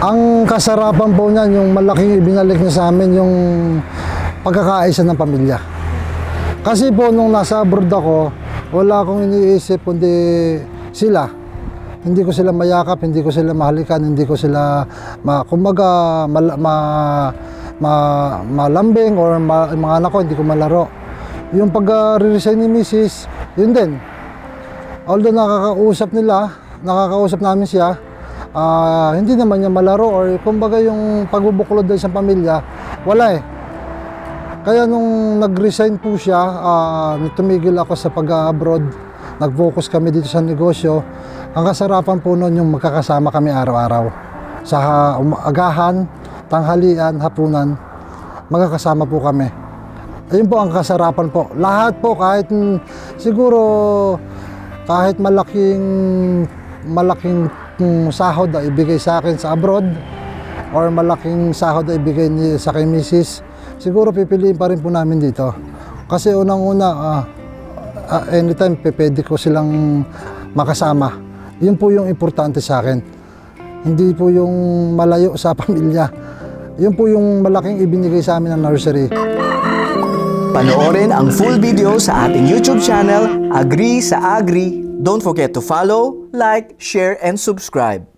Ang kasarapan po niyan, yung malaking ibinalik niya sa amin, yung pagkakaisa ng pamilya. Kasi po nung nasa abroad ako, wala akong iniisip kundi sila. Hindi ko sila mayakap, hindi ko sila mahalikan, hindi ko sila malambing or mga anak ko, hindi ko malaro. Yung pag-resign ni Mrs., yun din. Although nakakausap namin siya, hindi naman niya malaro or kumbaga yung pagbubuklod ng isang pamilya, wala eh. Kaya nung nag-resign po siya, tumigil ako sa pag-abroad, nag-focus kami dito sa negosyo. Ang kasarapan po noon yung magkakasama kami araw-araw. Sa agahan, tanghalian, hapunan, magkakasama po kami. Ayun po ang kasarapan po. Lahat po, kahit siguro, kahit malaking sahod na ibigay sa akin sa abroad, or malaking sahod na ibigay sa kay Mrs., siguro pipiliin pa rin po namin dito. Kasi unang-una, anytime pwede ko silang makasama. Yun po yung importante sa akin. Hindi po yung malayo sa pamilya. Yun po yung malaking ibinigay sa amin ng nursery. Panoorin ang full video sa ating YouTube channel, Agree sa Agri. Don't forget to follow, like, share, and subscribe.